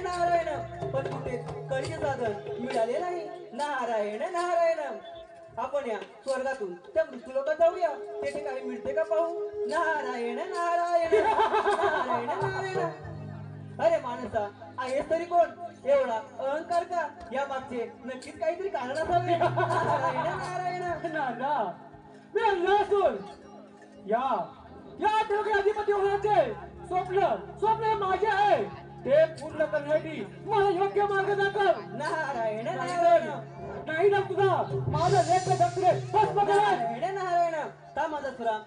नारायण पण कुठे कळीचे साधन मिळाले नाही. नारायण नारायण आपण या स्वर्गातून त्या मृत्यू लोकात जाऊया, तेथे काही मिळते का पाहू. नारायण नारायण नारायण नारायण. अरे माणसा आहेस तरी कोण, एवढा अहंकार का, या मागचे नक्कीच काहीतरी कारण असावे. नारायण नारायण. ना मी नसून या या देवगे अधिपती होण्याचे स्वप्न माझे आहे. ते पूर्ण करण्यासाठी मला योग्य मार्ग दाखव. नारायण नारायण. नाही ना तुझा माझा लेख दक्षिणे भस्म करेल. नारायण नारायण. का माझा सुरा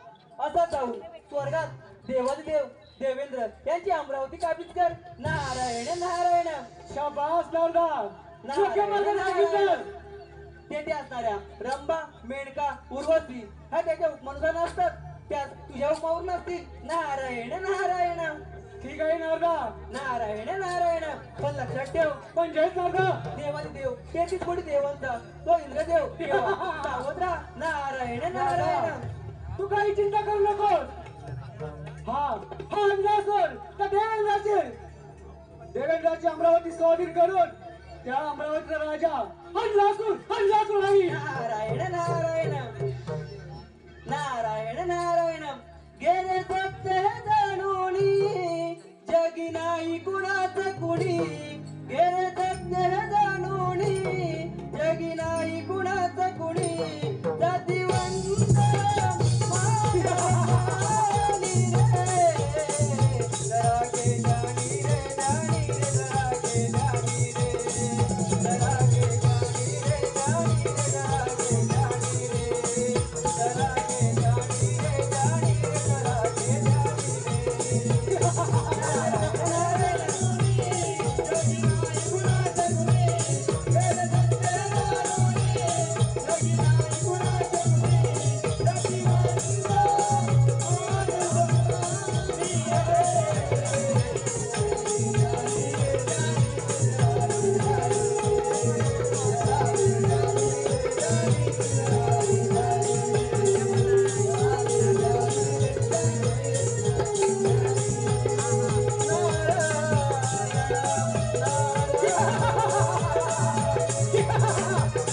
असा जाऊ स्वर्गात देवादिदेव देवेंद्र यांची अमरावती काबीज कर. नारायण नारायण. शाबास नारदा, योग्य मार्ग सांगितलं. तेथे असणाऱ्या रंभा मेनका उर्वशी ह्या त्याच्या उपमानुसार नसतात, त्या तुझ्या उपमावर नसतील. नारायण नारायण. ठीक आहे नारदा. नारायण नारायण. पण लक्षात ठेव, पण जय नारदा, देवादिदेव तेहतीस कोटी देवांचा तो इंद्रदेव सावध राहा. नारायण नारायण. तू काही चिंता करू नकोस. हा अंदाजवर त्या देवेंद्राची अमरावती स्वाधीन करून त्या अमरावतीचा राजा हल्लासूर नाही. नारायण नारायण. नारायण नारायण. गेले सत्य जाणून जगी नाही कुणाच